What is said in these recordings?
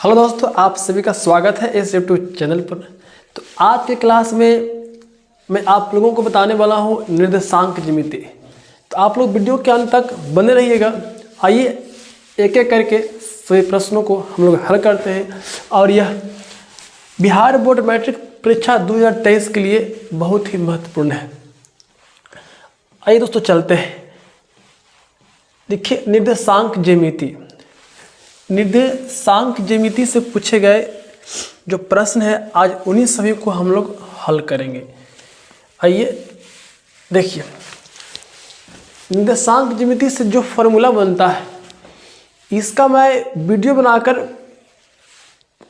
Hello दोस्तों, आप सभी का स्वागत है इस यूट्यूब चैनल पर। तो आज की क्लास में मैं आप लोगों को बताने वाला हूँ निर्देशांक ज्यामिति। तो आप लोग वीडियो के अंत तक बने रहिएगा। आइए एक एक करके सभी प्रश्नों को हम लोग हल करते हैं और यह बिहार बोर्ड मैट्रिक परीक्षा 2023 के लिए बहुत ही महत्वपूर्ण है। आइए दोस्तों चलते हैं। देखिए, निर्देशांक ज्यामिति से पूछे गए जो प्रश्न है आज उन्हीं सभी को हम लोग हल करेंगे। आइए देखिए, निर्देशांक ज्यामिति से जो फॉर्मूला बनता है इसका मैं वीडियो बनाकर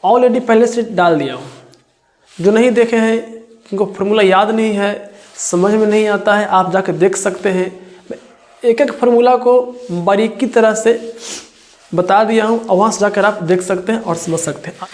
ऑलरेडी पहले से डाल दिया हूँ। जो नहीं देखे हैं, जिनको फॉर्मूला याद नहीं है, समझ में नहीं आता है, आप जाकर देख सकते हैं। एक एक फार्मूला को बारीकी तरह से बता दिया हूँ और वहाँ से जाकर आप देख सकते हैं और समझ सकते हैं।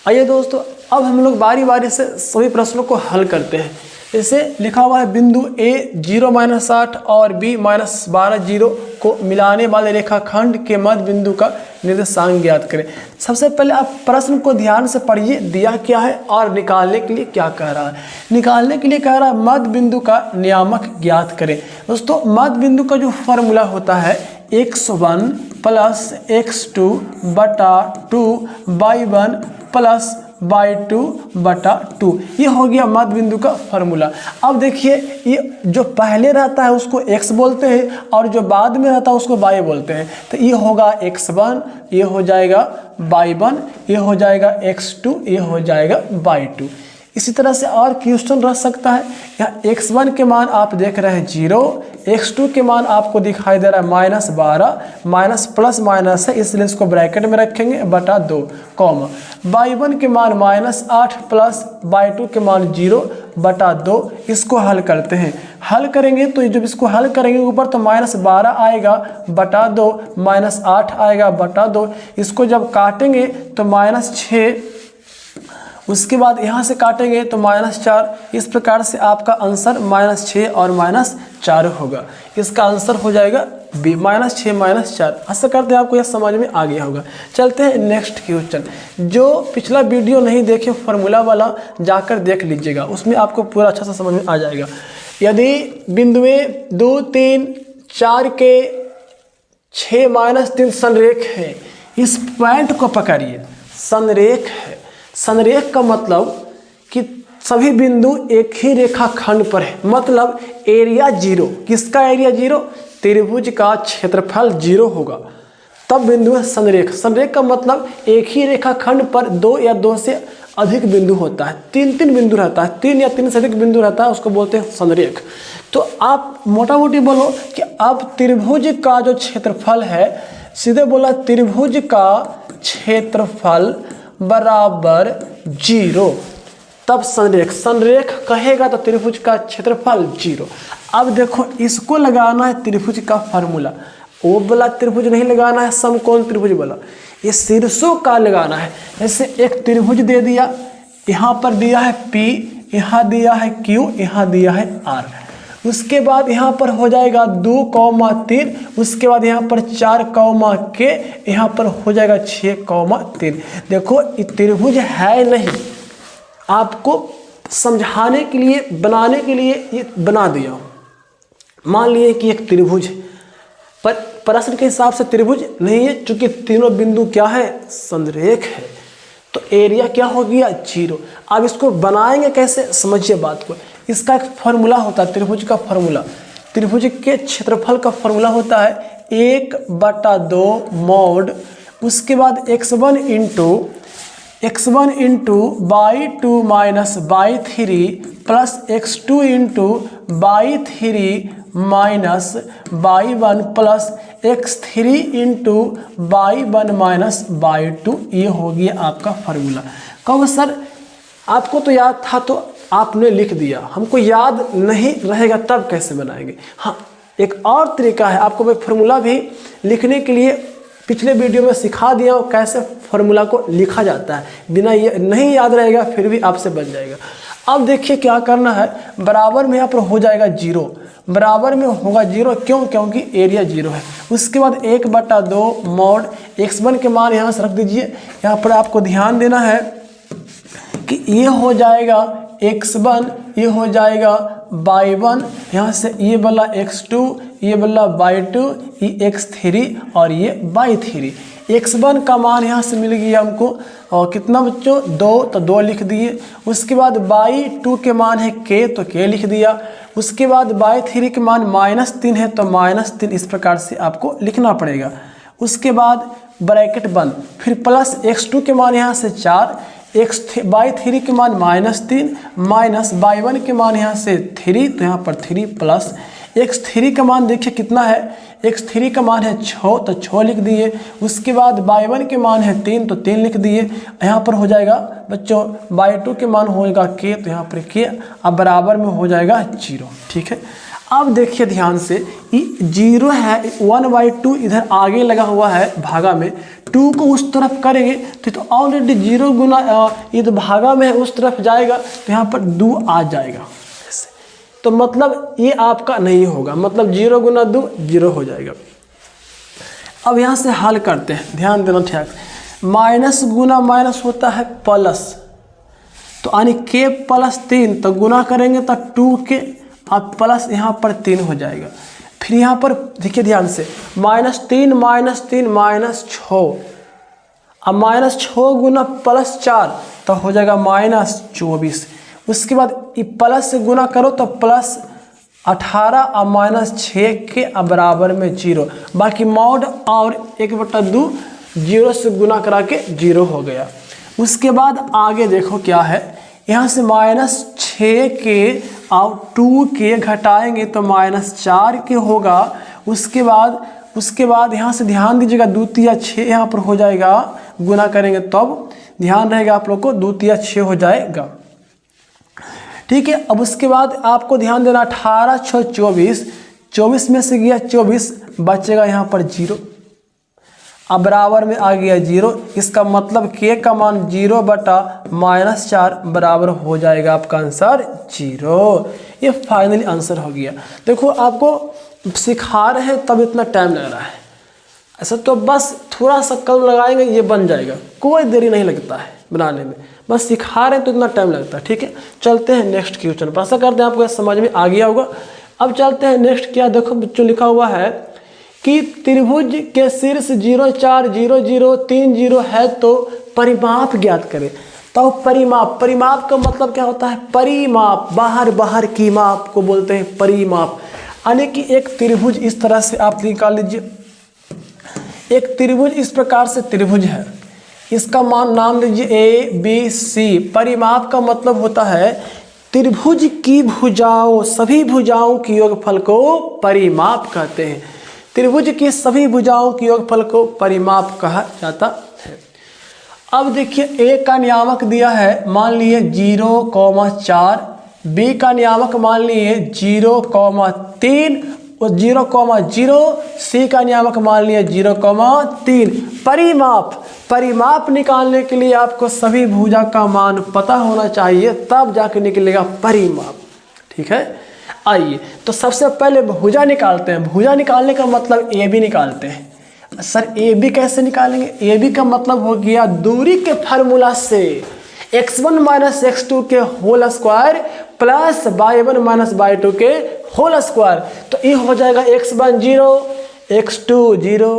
आइए दोस्तों, अब हम लोग बारी बारी से सभी प्रश्नों को हल करते हैं। जैसे लिखा हुआ है बिंदु A 0-8 और B -12 0 को मिलाने वाले रेखाखंड के मध्य बिंदु का निर्देशांक ज्ञात करें। सबसे पहले आप प्रश्न को ध्यान से पढ़िए, दिया क्या है और निकालने के लिए क्या कह रहा है। निकालने के लिए कह रहा है मध्य बिंदु का नियामक ज्ञात करें। दोस्तों, मध्य बिंदु का जो फॉर्मूला होता है x1 + x2 बटा 2 y1 + y2 बटा 2। ये हो गया मध्य बिंदु का फार्मूला। अब देखिए, ये जो पहले रहता है उसको x बोलते हैं और जो बाद में रहता है उसको y बोलते हैं। तो ये होगा x1, ये हो जाएगा y1, ये हो जाएगा x2, ये हो जाएगा y2। इसी तरह से और क्वेश्चन रह सकता है। यहाँ x1 के मान आप देख रहे हैं 0, x2 के मान आपको दिखाई दे रहा है -12, माइनस प्लस माइनस है इसलिए इसको ब्रैकेट में रखेंगे बटा 2, कॉमा y1 के मान -8 प्लस y2 के मान 0 बटा 2। इसको हल करते हैं। हल करेंगे तो जब इसको हल करेंगे ऊपर तो -12 आएगा बटा 2, -8 आएगा बटा 2। इसको जब काटेंगे तो -6, उसके बाद यहाँ से काटेंगे तो -4। इस प्रकार से आपका आंसर -6 और -4 होगा। इसका आंसर हो जाएगा B -6 -4। ऐसा करते हैं, आपको यह समझ में आ गया होगा। चलते हैं नेक्स्ट क्वेश्चन। जो पिछला वीडियो नहीं देखे फार्मूला वाला जाकर देख लीजिएगा, उसमें आपको पूरा अच्छा सा समझ में आ जाएगा। यदि बिंदुएं 2, 3, 4 के 6 - 3 संरेख है, इस पॉइंट को पकड़िए। संरेख है, संरेख का मतलब कि सभी बिंदु एक ही रेखाखंड पर है, मतलब एरिया 0। किसका एरिया 0? त्रिभुज का क्षेत्रफल 0 होगा, तब बिंदु है संरेख। संरेख का मतलब एक ही रेखाखंड पर 2 या 2 से अधिक बिंदु होता है। 3 बिंदु रहता है, 3 या 3 से अधिक बिंदु रहता है, उसको बोलते हैं संरेख। तो आप मोटा मोटी बोलो कि अब त्रिभुज का जो क्षेत्रफल है, सीधे बोला त्रिभुज का क्षेत्रफल बराबर 0, तब संरेख। संरेख कहेगा तो त्रिभुज का क्षेत्रफल 0। अब देखो, इसको लगाना है त्रिभुज का फार्मूला। वो वाला त्रिभुज नहीं लगाना है, समकोण त्रिभुज वाला, ये शीर्षों का लगाना है। जैसे एक त्रिभुज दे दिया, यहाँ पर दिया है P, यहाँ दिया है Q, यहाँ दिया है R। उसके बाद यहाँ पर हो जाएगा 2, 3, उसके बाद यहाँ पर 4, K, यहाँ पर हो जाएगा 6, 3। देखो, ये त्रिभुज है नहीं, आपको समझाने के लिए, बनाने के लिए ये बना दिया हूँ। मान लिए कि एक त्रिभुज है, पर प्रश्न के हिसाब से त्रिभुज नहीं है, चूंकि तीनों बिंदु क्या है? संरेख है। तो एरिया क्या हो गया? 0। अब इसको बनाएंगे कैसे, समझिए बात को। इसका एक फार्मूला होता है, त्रिभुज का फार्मूला। त्रिभुज के क्षेत्रफल का फार्मूला होता है 1/2 मॉड, उसके बाद x1 into y2 minus y3 plus x2 into y3 minus y1 plus x3 into y1 minus y2। ये हो गया आपका फार्मूला। कहो सर, आपको तो याद था तो आपने लिख दिया, हमको याद नहीं रहेगा तब कैसे बनाएंगे? हाँ, एक और तरीका है। आपको मैं फार्मूला भी लिखने के लिए पिछले वीडियो में सिखा दिया हूँ कैसे फार्मूला को लिखा जाता है। बिना ये नहीं याद रहेगा फिर भी आपसे बन जाएगा। अब देखिए क्या करना है, बराबर में यहाँ पर हो जाएगा 0, बराबर में होगा 0, क्यों? क्योंकि एरिया 0 है। उसके बाद 1/2 मॉड x1 के मान यहाँ से रख दीजिए। यहाँ पर आपको ध्यान देना है कि ये हो जाएगा x1, ये हो जाएगा y1, यहाँ से ये वाला x2, ये वाला y2, ये x3 और ये y3। x1 का मान यहाँ से मिल गया हमको, और कितना बच्चों? 2, तो 2 लिख दिए। उसके बाद y2 के मान है k, तो k लिख दिया। उसके बाद y3 के मान -3 है, तो -3 इस प्रकार से आपको लिखना पड़ेगा। उसके बाद ब्रैकेट बंद, फिर प्लस x2 के मान यहाँ से 4, y3 के मान -3 माइनस y1 के मान यहाँ से 3, तो यहाँ पर 3 प्लस x3 का मान देखिए कितना है, x3 का मान है 6, तो 6 लिख दिए। उसके बाद y1 के मान है 3, तो 3 लिख दिए। यहाँ पर हो जाएगा बच्चों y2 के मान होगा k, तो यहाँ पर k, अब बराबर में हो जाएगा 0। ठीक है, अब देखिए ध्यान से, 0 है, 1/2 इधर आगे लगा हुआ है भागा में, 2 को उस तरफ करेंगे तो ऑलरेडी 0 गुना ये तो भागा में है, उस तरफ जाएगा तो यहाँ पर 2 आ जाएगा। तो मतलब ये आपका नहीं होगा, मतलब 0 गुना 2 0 हो जाएगा। अब यहाँ से हल करते हैं, ध्यान देना ठीक। माइनस गुना माइनस होता है प्लस, तो यानी k + 3, तो गुना करेंगे तो 2k, अब प्लस यहाँ पर 3 हो जाएगा। फिर यहाँ पर देखिए ध्यान से, -3 -6, अब -6 गुना +4 तो हो जाएगा -24। उसके बाद ये प्लस से गुना करो तो +18 और -6 के बराबर में 0, बाकी मॉड और 1/2 0 से गुना करा के 0 हो गया। उसके बाद आगे देखो क्या है, यहाँ से -6 के और 2 के घटाएंगे तो -4 के होगा। उसके बाद यहाँ से ध्यान दीजिएगा, 2 तिया 6 यहाँ पर हो जाएगा, गुना करेंगे तब ध्यान रहेगा आप लोग को, 2 तिया 6 हो जाएगा। ठीक है, अब उसके बाद आपको ध्यान देना, 18 6 24, 24 में से गया 24, बचेगा यहाँ पर 0, अब बराबर में आ गया 0। इसका मतलब k का मान 0/-4 बराबर हो जाएगा आपका आंसर 0। ये फाइनली आंसर हो गया। देखो आपको सिखा रहे हैं तब इतना टाइम लग रहा है, ऐसा तो बस थोड़ा सा कम लगाएंगे ये बन जाएगा, कोई देरी नहीं लगता है बनाने में, बस सिखा रहे हैं तो इतना टाइम लगता है। ठीक है, चलते हैं नेक्स्ट क्वेश्चन पर। आशा करते हैं आपको समझ में आ गया होगा। अब चलते हैं नेक्स्ट, क्या देखो बच्चों लिखा हुआ है कि त्रिभुज के शीर्ष 0 4 0 0 3 0 है तो परिमाप ज्ञात करें। तो परिमाप का मतलब क्या होता है? परिमाप, बाहर की माप को बोलते हैं परिमाप। यानी कि एक त्रिभुज इस तरह से आप निकाल लीजिए, एक त्रिभुज इस प्रकार से त्रिभुज है, इसका मान नाम लीजिए ABC। परिमाप का मतलब होता है त्रिभुज की भुजाओं, सभी भुजाओं की योगफल को परिमाप कहते हैं। त्रिभुज की सभी भुजाओं की योगफल को परिमाप कहा जाता है। अब देखिए A का नियामक दिया है, मान लिए 0,4, B का नियामक मान लिए 0,3 और 0,0, C का नियामक मान लिए 0,3। परिमाप निकालने के लिए आपको सभी भुजा का मान पता होना चाहिए, तब जाके निकलेगा परिमाप। ठीक है, आइए तो सबसे पहले भुजा निकालते हैं। भुजा निकालने का मतलब AB निकालते हैं। सर AB कैसे निकालेंगे? AB का मतलब हो गया दूरी के फार्मूला से x1 - x2 के whole square plus y1 - y2 के होल स्क्वायर। तो ये हो जाएगा x1 0 x2 0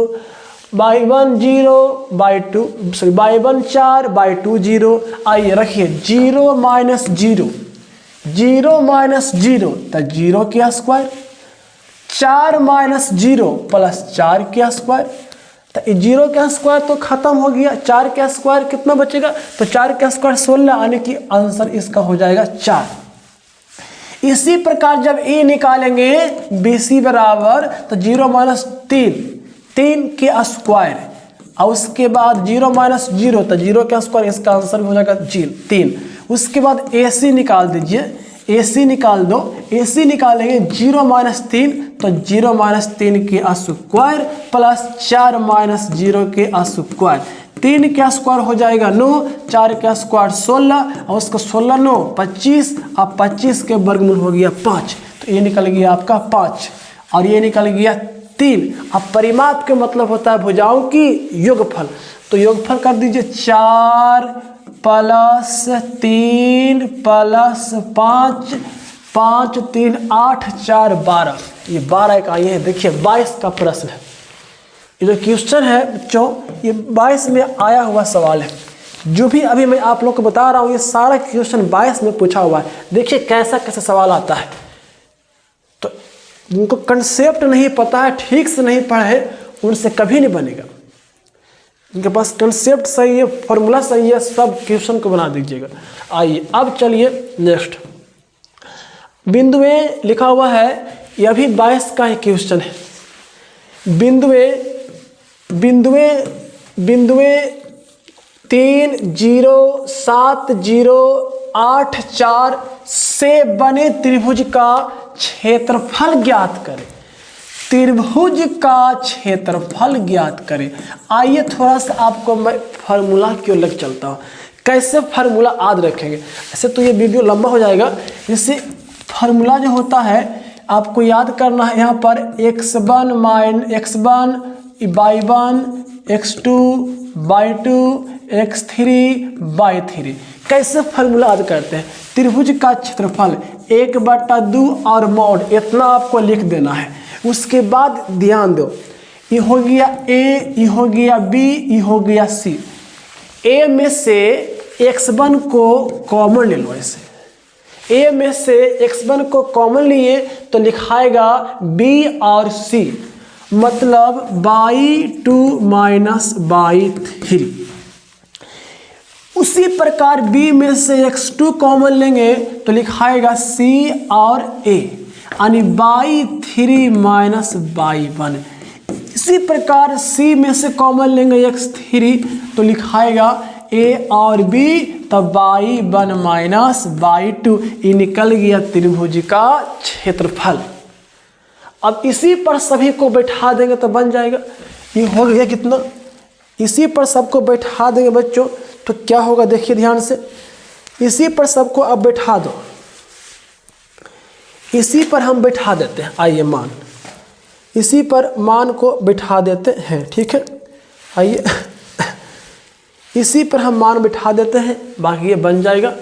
y1 0 y1 4 y2 0। आइए रखिए 0 - 0 तो 0 के स्क्वायर, 4 - 0 + 4 के स्क्वायर, तो 0 के स्क्वायर तो खत्म हो गया, 4 के स्क्वायर कितना बचेगा? तो 4 के स्क्वायर 16, यानी कि आंसर इसका हो जाएगा 4। इसी प्रकार जब ए निकालेंगे BC बराबर, तो 0 - 3 के स्क्वायर, और उसके बाद 0 - 0 तो 0 के स्क्वायर, इसका आंसर हो जाएगा 3। उसके बाद AC निकाल दीजिए, AC निकाल दो, AC निकालेंगे 0 माइनस 3 तो 0 माइनस 3 के स्क्वायर प्लस 4 माइनस 0 के स्क्वायर, 3 का स्क्वायर हो जाएगा 9, 4 का स्क्वायर 16 और उसका 16 9 25, अब 25 के वर्गमूल हो गया 5, तो ये निकल गया आपका 5 और ये निकल गया 3। अब परिमाप के मतलब होता है भुजाओं की योगफल, तो योगफल कर दीजिए 4 प्लस 3 प्लस 5, 5 3 8 4 12, ये 12 इकाई है। देखिए 22 का प्रश्न है, ये जो क्वेश्चन है बच्चों ये 22 में आया हुआ सवाल है। जो भी अभी मैं आप लोग को बता रहा हूँ ये सारा क्वेश्चन 22 में पूछा हुआ है। देखिए कैसा कैसा सवाल आता है, तो जिनको कंसेप्ट नहीं पता है, ठीक से नहीं पढ़ा है, उनसे कभी नहीं बनेगा। जिनके पास कंसेप्ट सही है, फॉर्मूला सही है, सब क्वेश्चन को बना दीजिएगा। आइए अब चलिए नेक्स्ट, बिंदु ए लिखा हुआ है, यह भी 22 का ही क्वेश्चन है। बिंदुए 3 0 7 0 8 4 से बने त्रिभुज का क्षेत्रफल ज्ञात करें। त्रिभुज का क्षेत्रफल ज्ञात करें। आइए थोड़ा सा आपको मैं फार्मूला की ओर लेकर चलता हूँ, कैसे फार्मूला याद रखेंगे। ऐसे तो ये वीडियो लंबा हो जाएगा, जैसे फार्मूला जो होता है आपको याद करना है। यहाँ पर x1 y1 x2 y2 x3 कैसे फार्मूला याद करते हैं। त्रिभुज का क्षेत्रफल 1/2 और मॉड, इतना आपको लिख देना है। उसके बाद ध्यान दो, ये हो गया A, ये हो गया B, ये हो गया C। A में से x1 को कॉमन ले लो, ऐसे A में से x1 को कॉमन लिए तो लिखाएगा B और C, मतलब y2 माइनस y3। उसी प्रकार B में से x2 कॉमन लेंगे तो लिखाएगा C और A, यानी y3 माइनस y1। इसी प्रकार C में से कॉमन लेंगे x3 तो लिखाएगा A और B, तब y1 माइनस y2। ये निकल गया त्रिभुज का क्षेत्रफल। अब इसी पर सभी को बैठा देंगे तो बन जाएगा। ये हो गया कितना, इसी पर सबको बैठा देंगे बच्चों तो क्या होगा, देखिए ध्यान से। इसी पर सबको अब बैठा दो, इसी पर हम बैठा देते हैं। आइए मान, इसी पर मान को बैठा देते हैं, ठीक है। आइए इसी पर हम मान बैठा देते हैं, बाकी ये बन जाएगा।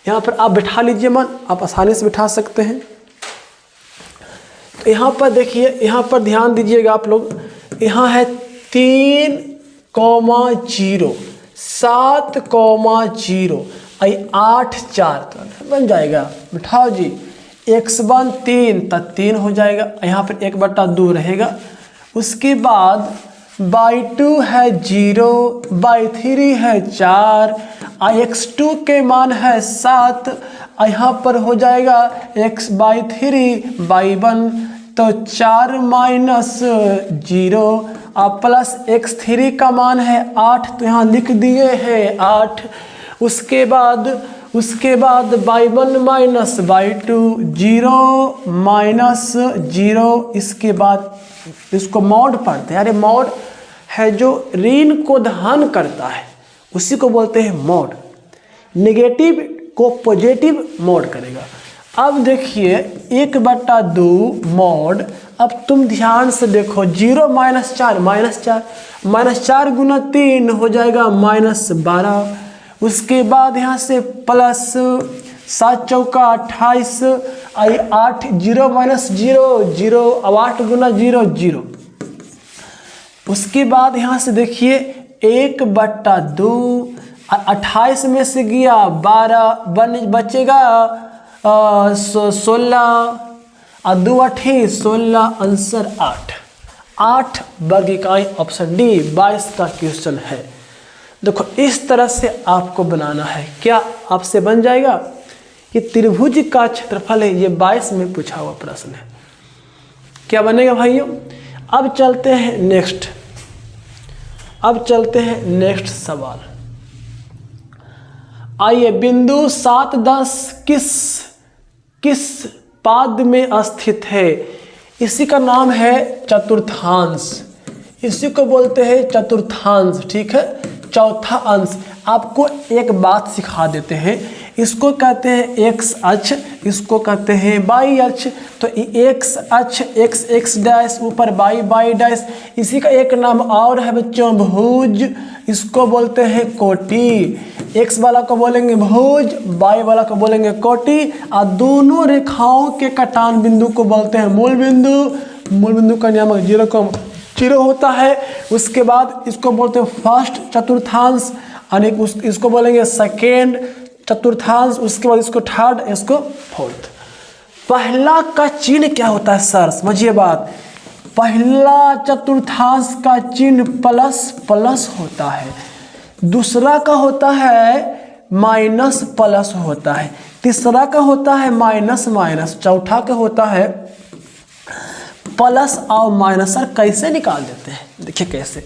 यहाँ पर आप बैठा लीजिए मान, आप आसानी से बैठा सकते हैं। तो यहाँ पर देखिए, यहाँ पर ध्यान दीजिएगा आप लोग, यहाँ है 3, 0 7, 0 8 4 तो बन जाएगा। बिठाओ जी, x1 3 तब 3 हो जाएगा, यहाँ पर 1/2 रहेगा। उसके बाद y2 है 0, y3 है 4, x2 के मान है 7, यहाँ पर हो जाएगा y3 y1 तो 4 माइनस 0 प्लस x3 का मान है 8, तो यहाँ लिख दिए हैं 8। उसके बाद y1 माइनस y2 0 माइनस 0। इसके बाद इसको मॉड पढ़ते हैं। अरे मॉड है जो ऋण को धन करता है, उसी को बोलते हैं मॉड। नेगेटिव को पॉजिटिव मॉड करेगा। अब देखिए 1/2 मॉड, अब तुम ध्यान से देखो, 0 माइनस 4 माइनस 4 गुना 3 हो जाएगा -12। उसके बाद यहाँ से प्लस 7 चौका 28, 8 0 माइनस 0 0, अब 8 गुना 0 0। उसके बाद यहाँ से देखिए 1/2, 28 में से गया 12 बचेगा 16 और 2 8 16, आंसर 8 वर्ग इकाई, ऑप्शन डी 22 का क्वेश्चन है। देखो इस तरह से आपको बनाना है, क्या आपसे बन जाएगा। ये त्रिभुज का क्षेत्रफल है, ये 22 में पूछा हुआ प्रश्न है। क्या बनेगा भाइयों। अब चलते हैं नेक्स्ट सवाल। आइए, बिंदु 7 10 किस किस पाद में स्थित है? इसी का नाम है चतुर्थांश, इसी को बोलते हैं चतुर्थांश, ठीक है, चौथा अंश। आपको एक बात सिखा देते हैं, इसको कहते हैं एक्स अक्ष, इसको कहते हैं वाई अक्ष। तो एक्स अक्ष एक्स एक्स डैश, ऊपर वाई वाई डैश। इसी का एक नाम और है बच्चों भुज, इसको बोलते हैं कोटि। एक्स वाला को बोलेंगे भुज, वाई वाला को बोलेंगे कोटि, और दोनों रेखाओं के कटान बिंदु को बोलते हैं मूल बिंदु। मूल बिंदु का नियामक 0 होता है। उसके बाद इसको बोलते हैं फर्स्ट चतुर्थांश, इसको बोलेंगे सेकेंड चतुर्थांश, उसके बाद इसको थर्ड, इसको फोर्थ। पहला का चिन्ह क्या होता है सर? समझिए बात, पहला चतुर्थांश का चिन्ह प्लस प्लस होता है, दूसरा का होता है माइनस प्लस होता है, तीसरा का होता है माइनस माइनस, चौथा का होता है प्लस और माइनस। सर कैसे निकाल देते हैं? देखिए कैसे,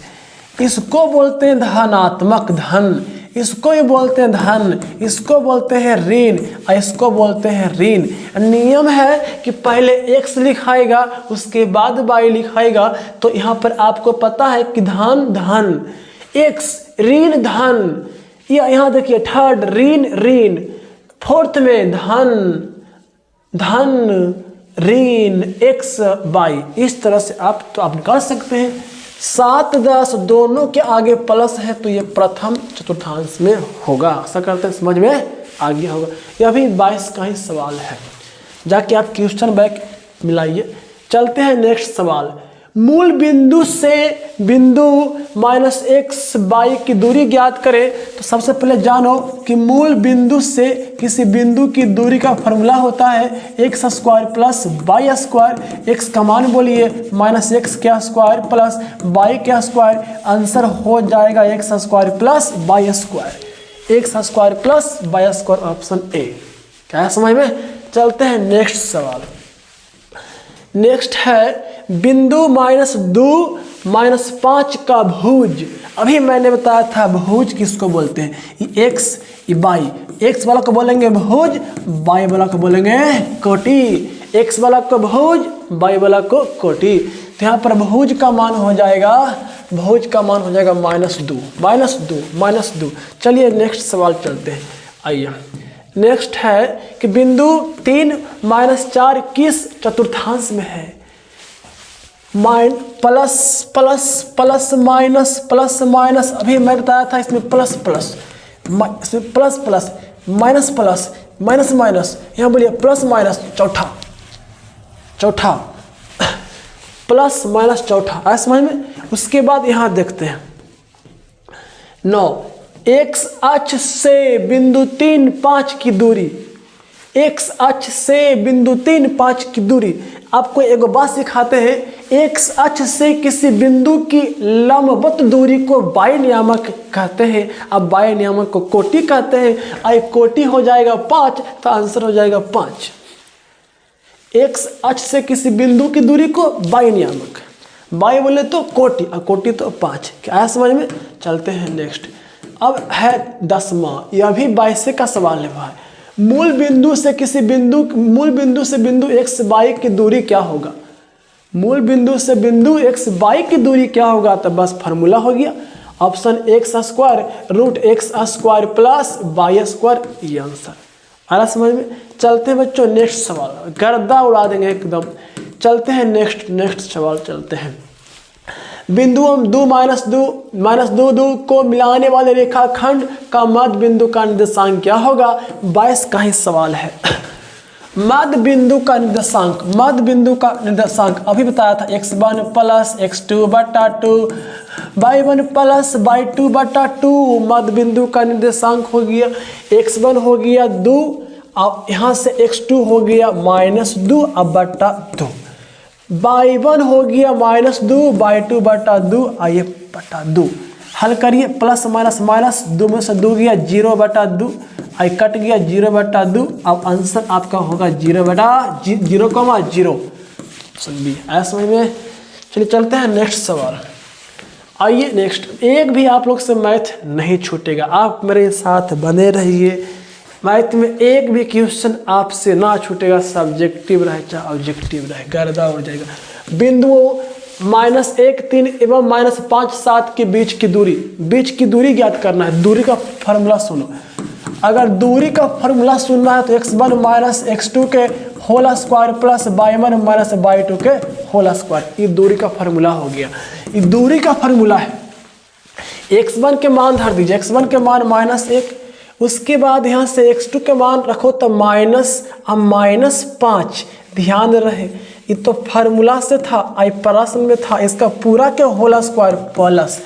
इसको बोलते हैं धनात्मक धन, इसको ही बोलते हैं धन, इसको बोलते हैं ऋण, और इसको बोलते हैं ऋण। नियम है कि पहले x लिखाएगा, उसके बाद y लिखाएगा। तो यहाँ पर आपको पता है कि धन धन, x ऋण धन, या यहाँ देखिए थर्ड ऋण ऋण, फोर्थ में धन धन ऋण x y। इस तरह से आप निकाल सकते हैं। 7 10 दोनों के आगे प्लस है, तो ये प्रथम चतुर्थांश में होगा। ऐसा करते हैं, समझ में आ गया होगा। यह भी 22 का ही सवाल है, जाके आप क्वेश्चन बैक मिलाइए। चलते हैं नेक्स्ट सवाल। मूल बिंदु से बिंदु -x y की दूरी ज्ञात करें। तो सबसे पहले जानो कि मूल बिंदु से किसी बिंदु की दूरी का फॉर्मूला होता है x square plus Y square. x का मान बोलिए -x क्या स्क्वायर प्लस y क्या स्क्वायर। आंसर हो जाएगा x square plus Y square, x square plus Y square, option A. क्या है समझ में? चलते हैं नेक्स्ट सवाल। नेक्स्ट है बिंदु -2 -5 का भुज। अभी मैंने बताया था भुज किसको बोलते हैं, ये x ये y। x वाला को बोलेंगे भुज, y वाला को बोलेंगे कोटि। x वाला को भुज, y वाला को कोटि। तो यहाँ पर भुज का मान हो जाएगा, भुज का मान हो जाएगा -2। चलिए नेक्स्ट सवाल चलते हैं। आइए नेक्स्ट है कि बिंदु 3 -4 किस चतुर्थांश में है? Plus plus plus minus plus minus, अभी मैं बताया था इसमें प्लस प्लस, इसमें plus plus minus plus minus minus, यहाँ बोलिए प्लस माइनस चौथा प्लस माइनस चौथा। आया समझ में? उसके बाद यहाँ देखते हैं 9 x अक्ष से बिंदु 3 5 की दूरी, x अक्ष से बिंदु 3 5 की दूरी। आपको एक बात सिखाते हैं, x अक्ष से किसी बिंदु की लंबवत दूरी को y नियामक कहते हैं। अब y नियामक को कोटि कहते हैं। आई कोटि हो जाएगा 5, तो आंसर हो जाएगा 5। x अक्ष से किसी बिंदु की दूरी को y नियामक, y बोले तो कोटि, और कोटि तो 5। क्या है समझ में? चलते हैं नेक्स्ट। अब है 10वां, यह भी 22 का सवाल है भाई। मूल बिंदु से बिंदु x y की दूरी क्या होगा? मूल बिंदु से बिंदु x y की दूरी क्या होगा? तो बस फार्मूला हो गया, option x square root x square plus Y square, ये आंसर। आ रहा समझ में? चलते हैं बच्चों नेक्स्ट सवाल, गर्दा उड़ा देंगे एकदम। चलते हैं नेक्स्ट सवाल चलते हैं। बिंदु 2 -2 को मिलाने वाले रेखाखंड का मध्य बिंदु का निर्देशांक क्या होगा? 22 का ही सवाल है। मध्य बिंदु का निर्देशांक अभी बताया था, x1 plus x2/2 y1 plus y2/2। मध्य बिंदु का निर्देशांक हो गया x1 हो गया 2, अब यहाँ से x2 हो गया -2 अब बटा 2, y1 हो गया -2 y2/2 आइए बटा 2। हल करिए, प्लस माइनस माइनस 2 में से 2 गया 0/2, आई कट गया 0/2। अब आंसर आपका होगा 0/0,0। समझिए ऐसा समझ में? चलिए चलते हैं नेक्स्ट सवाल। आइए नेक्स्ट, एक भी आप लोग से मैथ नहीं छूटेगा, आप मेरे साथ बने रहिए। मैथ में एक भी क्वेश्चन आपसे ना छूटेगा, सब्जेक्टिव रहे चाहे ऑब्जेक्टिव रहे, गर्दा उड़ जाएगा। बिंदुओं -1 3 एवं -5 7 के बीच की दूरी ज्ञात करना है। दूरी का फॉर्मूला सुनो, अगर दूरी का फॉर्मूला सुनना है तो x1 - x2 के whole square plus y1 - y2 के होल स्क्वायर, ये दूरी का फॉर्मूला हो गया। ये दूरी का फॉर्मूला है। x1 के मान धर दीजिए, x1 के मान -1, उसके बाद यहाँ से x2 के मान रखो तो -5। ध्यान रहे ये तो फार्मूला से था, आई प्रश्न में था, इसका पूरा के होल स्क्वायर प्लस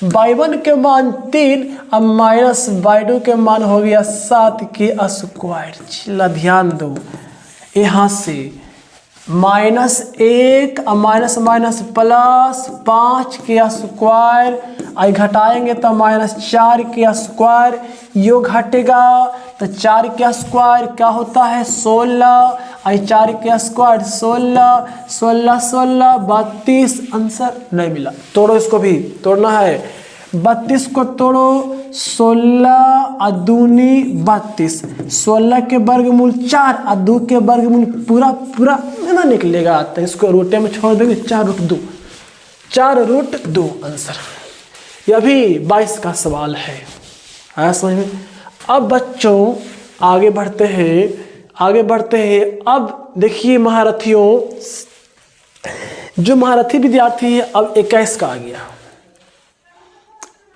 y1 के मान 3 अब माइनस y2 के मान हो गया 7 के स्क्वायर। चला ध्यान दो, यहाँ से -1 अब माइनस प्लस 5 के स्क्वायर, आई घटाएंगे तो -4 के स्क्वायर, यो घटेगा तो 4 के स्क्वायर क्या होता है 16, आई 4 के स्क्वायर 16 16 16 32। आंसर नहीं मिला, तोड़ो इसको भी तोड़ना है। 32 को तोड़ो, 16 और दूनी 32, 16 के वर्गमूल 4 और 2 के वर्गमूल पूरा ना निकलेगा, तो इसको रूटे में छोड़ देंगे, 4√2 4√2 आंसर। यह भी 22 का सवाल है, आया समझ में। अब बच्चों आगे बढ़ते हैं। अब देखिए महारथियों, जो महारथी विद्यार्थी है अब 21 का आ गया,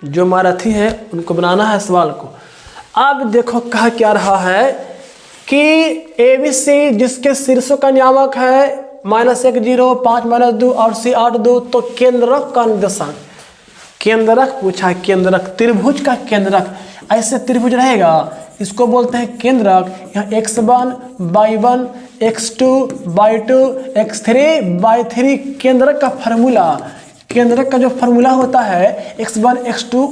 जो महारथी है उनको बनाना है सवाल को। अब देखो कहा क्या रहा है कि ABC जिसके शीर्षों का नियामक है -1 0 5 -2 और C 8 2, तो केंद्रक का निर्देशांक, केंद्रक पूछा, केंद्रक त्रिभुज का केंद्रक, ऐसे त्रिभुज रहेगा इसको बोलते हैं केंद्रक। यहाँ x1 y1 x2 y2 x3 y3 केंद्रक का फार्मूला, केंद्रक का जो फार्मूला होता है x1 x2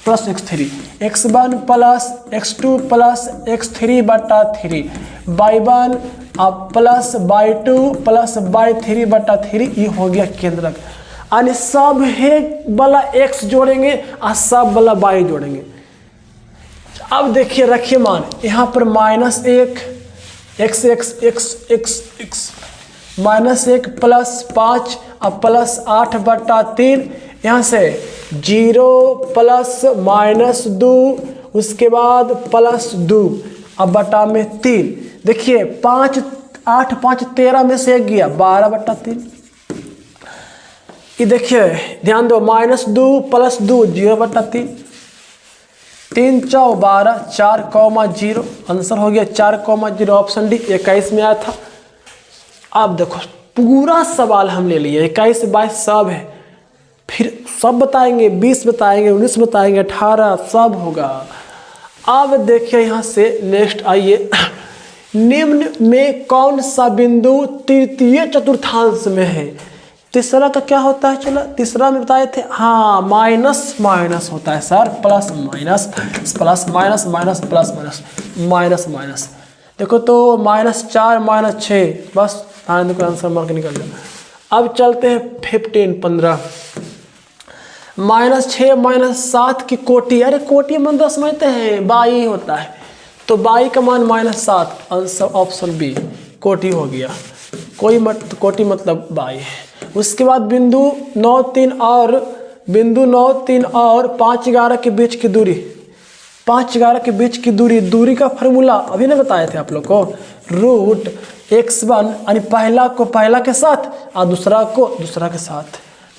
plus x3, x1 plus x2 plus x3 बटा 3, y1 plus y2 plus y3 बटा 3, ये हो गया केंद्रक। यानी सब है वाला x जोड़ेंगे और सब वाला y जोड़ेंगे। अब देखिए रखिए मान, यहाँ पर -1 x -1 प्लस 5 और प्लस 8 बटा 3, यहाँ से 0 प्लस -2, उसके बाद प्लस 2 अब बटा में 3। देखिए 5 8 5 13 में से 1 गया 12 बटा 3। ये देखिए ध्यान दो, -2 प्लस 2 0 बटा 3, 3 4 12 4,0 आंसर हो गया 4,0। ऑप्शन डी 21 में आया था। अब देखो पूरा सवाल हम ले लिए, 21 22 सब है, फिर सब बताएंगे, 20 बताएंगे, 19 बताएंगे, 18 सब होगा। अब देखिए यहाँ से नेक्स्ट आइए, निम्न में कौन सा बिंदु तृतीय चतुर्थांश में है। तीसरा का क्या होता है, चलो तीसरा में बताए थे, हाँ माइनस माइनस होता है sir, plus minus plus minus minus plus minus minus minus. देखो तो -4 -6 बस आनंद को आंसर मार के निकल जाए। अब चलते हैं 15 15, -6 -7 की कोटि, अरे कोटि मन 10 समझते हैं, बाई होता है, तो बाई का मान -7, आंसर ऑप्शन बी कोटि हो गया। कोटि मतलब बाई है। उसके बाद बिंदु 9 3 और 5 11 के बीच की दूरी, 5 11 के बीच की दूरी का फार्मूला अभी नहीं बताए थे आप लोग को, √x1 यानी पहला को पहला के साथ और दूसरा को दूसरा के साथ,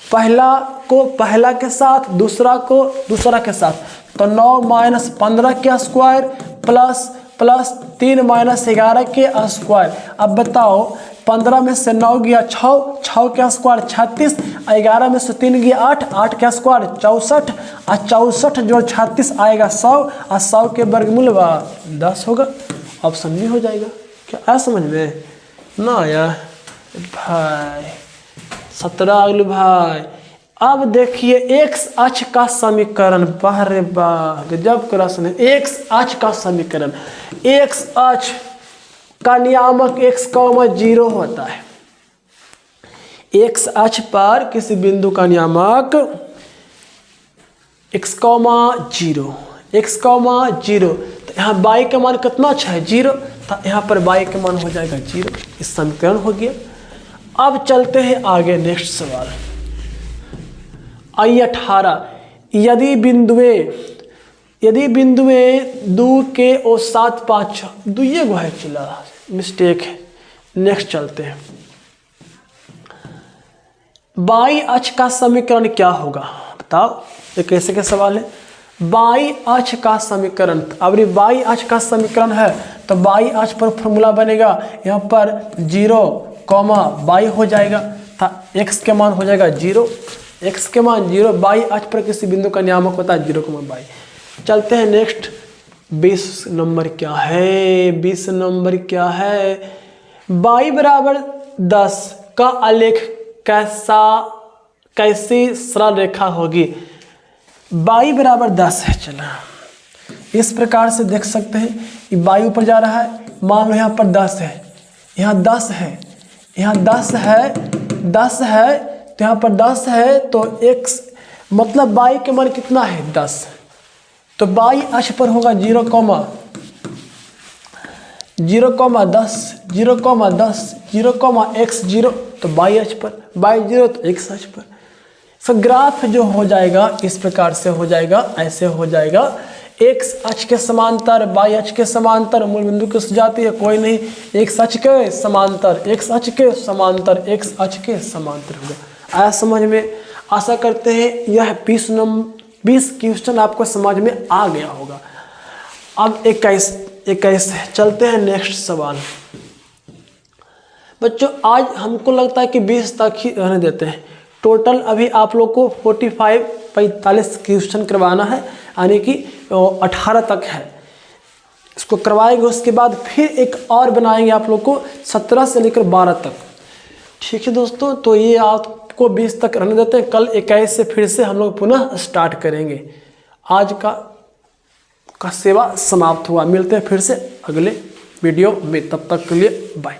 पहला को पहला के साथ दूसरा को दूसरा के साथ, तो 9 - 15 के स्क्वायर प्लस 3 - 11 के स्क्वायर। अब बताओ 15 में से 9 गया 6 के स्क्वायर 36, 11 में से 3 गया 8 के स्क्वायर 64, और 64 जो 36 आएगा 100, और 100 के वर्गमूल 10 होगा, ऑप्शन भी हो जाएगा। क्या आया समझ में ना आया भाई? 17 अगले भाई। अब देखिए x अक्ष का समीकरण, बाहर बाह गजब प्रश्न है। x अक्ष का समीकरण, x अक्ष का नियामक x, 0 होता है। x अक्ष पर किसी बिंदु का नियामक x, 0 x, 0, तो तो यहाँ y का मान कितना अच्छा है 0, तो यहाँ पर y का मान हो जाएगा 0। इस समीकरण हो गया। अब चलते हैं आगे नेक्स्ट सवाल। आइए 18, यदि बिंदुएं 2 के और 7 5 दुइये गो है, चला मिस्टेक है। नेक्स्ट चलते हैं। बाई अक्ष का समीकरण क्या होगा बताओ, ये कैसे के सवाल है। बाई अक्ष का समीकरण, अब ये बाई अक्ष का समीकरण है तो बाई अक्ष पर फॉर्मूला बनेगा, यहाँ पर 0, बाई हो जाएगा, था x के मान हो जाएगा 0, x के मान 0, बाई अक्ष पर किसी बिंदु का नियामक होता है 0, बाई। चलते हैं नेक्स्ट। 20 नंबर क्या है, 20 नंबर क्या है। बाई बराबर 10 का आलेख कैसी सरल रेखा होगी। बाई बराबर 10 है, चला इस प्रकार से देख सकते हैं कि बाई ऊपर जा रहा है, मान लो यहाँ पर 10 है, यहाँ 10 है, यहाँ 10 है, 10 है, तो यहाँ पर 10 है तो x मतलब बाई के मान कितना है 10, तो बाई अक्ष पर होगा 0, 0,10, 0,10, 0,x0, तो बाई अक्ष पर, बाई 0 तो x अक्ष पर। सो ग्राफ जो हो जाएगा इस प्रकार से हो जाएगा, ऐसे हो जाएगा। x अक्ष के समांतर, बाई अक्ष के समांतर, मूल बिंदु किस जाती है कोई नहीं, x अक्ष के समांतर, x अक्ष के समांतर, x अक्ष के समांतर होगा। आया समझ में। आशा करते हैं यह 20 क्वेश्चन आपको समझ में आ गया होगा। अब 21 चलते हैं नेक्स्ट सवाल। बच्चों आज हमको लगता है कि 20 तक ही रहने देते हैं। टोटल अभी आप लोग को 45 क्वेश्चन करवाना है, यानी कि 18 तक है। इसको करवाएंगे, उसके बाद फिर एक और बनाएंगे आप लोग को 17 से लेकर 12 तक। ठीक है दोस्तों, तो ये आपको 20 तक रहने देते हैं। कल 21 से फिर से हम लोग पुनः स्टार्ट करेंगे। आज का सेवा समाप्त हुआ। मिलते हैं फिर से अगले वीडियो में, तब तक के लिए बाय।